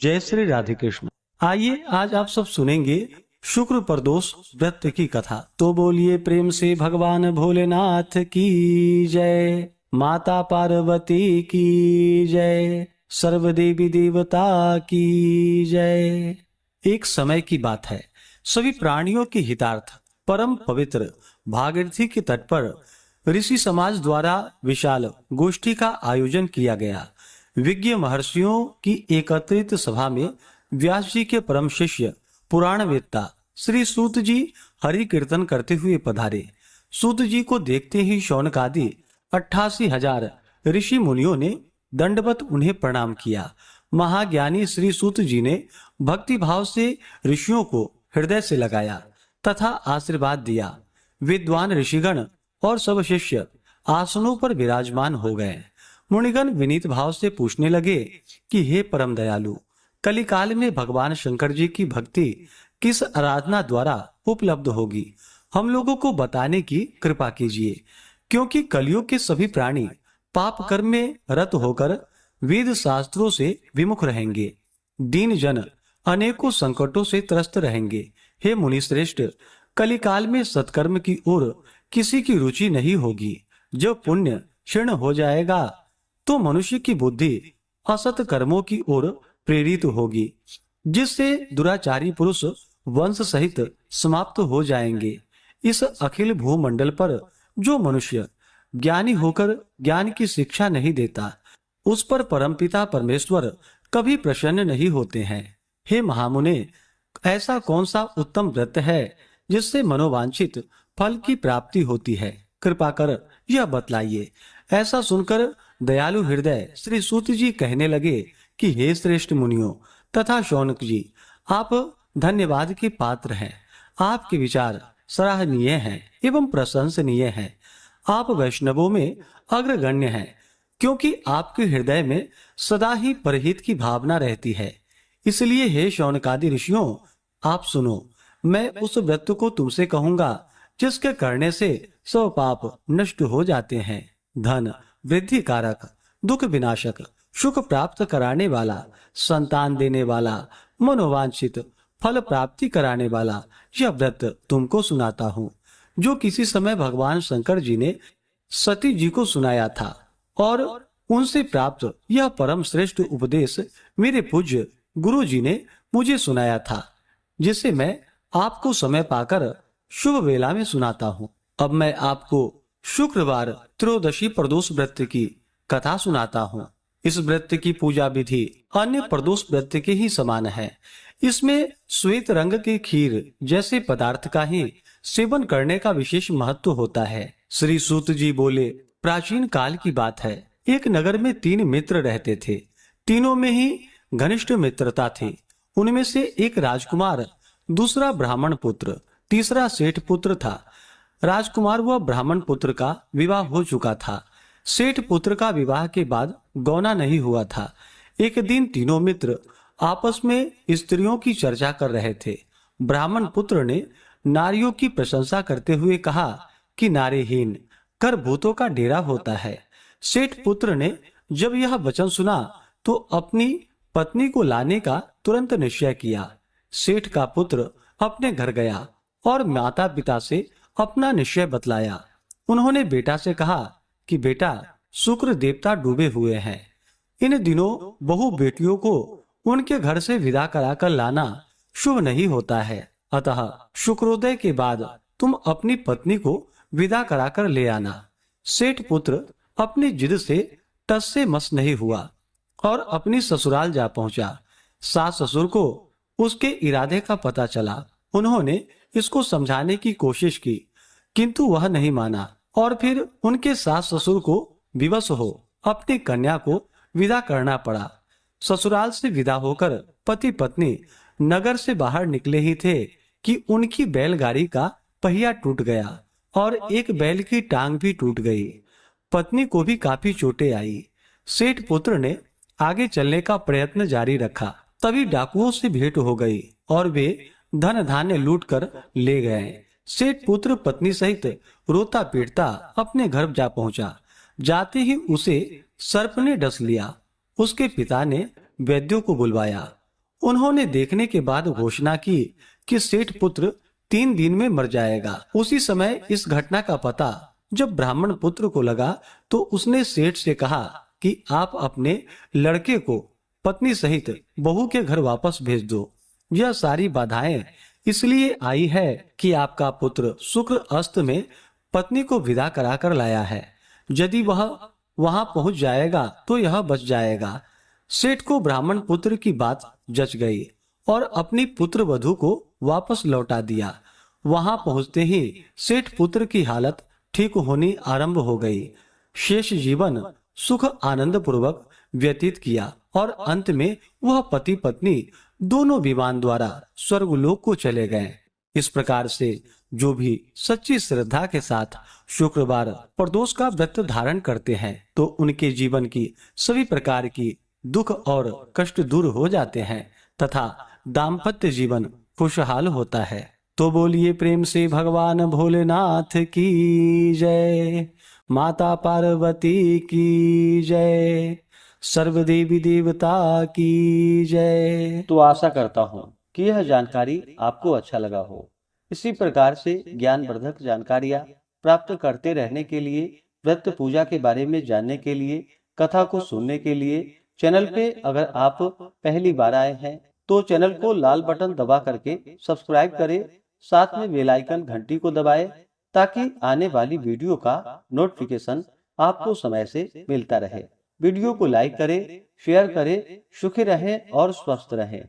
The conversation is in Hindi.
जय श्री राधे कृष्ण। आइए आज आप सब सुनेंगे शुक्र प्रदोष व्रत की कथा। तो बोलिए प्रेम से भगवान भोलेनाथ की जय, माता पार्वती की जय, सर्व देवी देवता की जय। एक समय की बात है, सभी प्राणियों के हितार्थ परम पवित्र भागीरथी के तट पर ऋषि समाज द्वारा विशाल गोष्ठी का आयोजन किया गया। विज्ञ महर्षियों की एकत्रित सभा में व्यास जी के परम शिष्य पुराणवेत्ता श्री सूत जी हरि कीर्तन करते हुए पधारे। सूत जी को देखते ही शौनक आदि 88,000 ऋषि मुनियों ने दंडवत उन्हें प्रणाम किया। महाज्ञानी श्री सूत जी ने भक्ति भाव से ऋषियों को हृदय से लगाया तथा आशीर्वाद दिया। विद्वान ऋषिगण और सब शिष्य आसनों पर विराजमान हो गए। मुनिगण विनीत भाव से पूछने लगे कि हे परम दयालु, कलिकाल में भगवान शंकर जी की भक्ति किस आराधना द्वारा उपलब्ध होगी, हम लोगों को बताने की कृपा कीजिए, क्योंकि कलियुग के सभी प्राणी पाप कर्म में रत होकर वेद शास्त्रों से विमुख रहेंगे। दीन जन अनेकों संकटों से त्रस्त रहेंगे। हे मुनि श्रेष्ठ, कलिकाल में सत्कर्म की ओर किसी की रुचि नहीं होगी। जब पुण्य क्षीण हो जाएगा तो मनुष्य की बुद्धि असत कर्मों की ओर प्रेरित होगी, जिससे दुराचारी पुरुष वंश सहित समाप्त हो जाएंगे। इस अखिल भूमंडल पर जो मनुष्य ज्ञानी होकर ज्ञान की शिक्षा नहीं देता, उस पर परमपिता परमेश्वर कभी प्रसन्न नहीं होते हैं। हे महामुने, ऐसा कौन सा उत्तम व्रत है जिससे मनोवांछित फल की प्राप्ति होती है? कृपा कर यह बतलाइए। ऐसा सुनकर दयालु हृदय श्री सूत जी कहने लगे कि हे श्रेष्ठ मुनियों तथा शौनक जी, आप धन्यवाद के पात्र हैं। आपके विचार सराहनीय हैं एवं प्रशंसनीय हैं। आप वैष्णवों में अग्रगण्य हैं, क्योंकि आपके हृदय में सदा ही परहित की भावना रहती है। इसलिए हे शौनकादि ऋषियों, आप सुनो, मैं उस व्रत को तुमसे कहूंगा जिसके करने से सब पाप नष्ट हो जाते हैं। धन वृद्धि कारक, दुख विनाशक, सुख प्राप्त कराने वाला, संतान देने वाला, मनोवांछित फल प्राप्ति कराने वाला यह व्रत तुमको सुनाता हूँ, जो किसी समय भगवान शंकर जी ने सती जी को सुनाया था। और उनसे प्राप्त यह परम श्रेष्ठ उपदेश मेरे पूज्य गुरु जी ने मुझे सुनाया था, जिसे मैं आपको समय पाकर शुभ वेला में सुनाता हूँ। अब मैं आपको शुक्रवार त्रयोदशी प्रदोष व्रत की कथा सुनाता हूँ। इस व्रत की पूजा विधि अन्य प्रदोष व्रत के ही समान है। इसमें श्वेत रंग की खीर जैसे पदार्थ का ही सेवन करने का विशेष महत्व होता है। श्री सूत जी बोले, प्राचीन काल की बात है, एक नगर में 3 मित्र रहते थे। तीनों में ही घनिष्ठ मित्रता थी। उनमें से एक राजकुमार, दूसरा ब्राह्मण पुत्र, तीसरा सेठ पुत्र था। राजकुमार व ब्राह्मण पुत्र का विवाह हो चुका था। सेठ पुत्र का विवाह के बाद गौना नहीं हुआ था। एक दिन तीनों मित्र आपस में स्त्रियों की चर्चा कर रहे थे। ब्राह्मण पुत्र ने नारियों की प्रशंसा करते हुए कहा कि नारीहीन कर भूतों का डेरा होता है। सेठ पुत्र ने जब यह वचन सुना तो अपनी पत्नी को लाने का तुरंत निश्चय किया। सेठ का पुत्र अपने घर गया और माता पिता से अपना निश्चय बतलाया। उन्होंने बेटा से कहा कि बेटा, शुक्र देवता डूबे हुए हैं। इन दिनों बहु बेटियों को उनके घर से विदा कराकर लाना शुभ नहीं होता है, अतः शुक्रोदय के बाद तुम अपनी पत्नी को विदा कराकर ले आना। सेठ पुत्र अपनी जिद से टस से मस नहीं हुआ और अपनी ससुराल जा पहुंचा। सास ससुर को उसके इरादे का पता चला। उन्होंने इसको समझाने की कोशिश की, किंतु वह नहीं माना और फिर उनके सास ससुर को विवश हो अपनी कन्या को विदा करना पड़ा। ससुराल से विदा होकर पति पत्नी नगर से बाहर निकले ही थे कि उनकी बैलगाड़ी का पहिया टूट गया और एक बैल की टांग भी टूट गई। पत्नी को भी काफी चोटें आई। सेठ पुत्र ने आगे चलने का प्रयत्न जारी रखा, तभी डाकुओं से भेंट हो गई और वे धन धान्य लूट कर ले गए। सेठ पुत्र पत्नी सहित रोता पीटता अपने घर जा पहुंचा। जाते ही उसे सर्प ने डस लिया। उसके पिता ने वैद्यों को बुलवाया उन्होंने देखने के बाद घोषणा की कि सेठ पुत्र 3 दिन में मर जाएगा। उसी समय इस घटना का पता जब ब्राह्मण पुत्र को लगा तो उसने सेठ से कहा कि आप अपने लड़के को पत्नी सहित बहू के घर वापस भेज दो। यह सारी बाधाएं इसलिए आई है कि आपका पुत्र शुक्र अस्त में पत्नी को विदा कराकर लाया है। यदि वह वहां पहुंच जाएगा तो यह बच जाएगा। सेठ को ब्राह्मण पुत्र की बात जच गई और अपनी पुत्र वधू को वापस लौटा दिया। वहां पहुंचते ही सेठ पुत्र की हालत ठीक होनी आरंभ हो गई। शेष जीवन सुख आनंद पूर्वक व्यतीत किया और अंत में वह पति पत्नी दोनों विमान द्वारा स्वर्गलोक को चले गए। इस प्रकार से जो भी सच्ची श्रद्धा के साथ शुक्रवार प्रदोष का व्रत धारण करते हैं तो उनके जीवन की सभी प्रकार की दुख और कष्ट दूर हो जाते हैं तथा दाम्पत्य जीवन खुशहाल होता है। तो बोलिए प्रेम से भगवान भोलेनाथ की जय, माता पार्वती की जय, सर्व देवी देवता की जय। तो आशा करता हूँ कि यह जानकारी आपको अच्छा लगा हो। इसी प्रकार से ज्ञानवर्धक जानकारियाँ प्राप्त करते रहने के लिए, व्रत पूजा के बारे में जानने के लिए, कथा को सुनने के लिए चैनल पे अगर आप पहली बार आए हैं तो चैनल को लाल बटन दबा करके सब्सक्राइब करें, साथ में बेल आइकन घंटी को दबाएं ताकि आने वाली वीडियो का नोटिफिकेशन आपको समय से मिलता रहे। वीडियो को लाइक करें, शेयर करें। सुखी रहें और स्वस्थ रहें।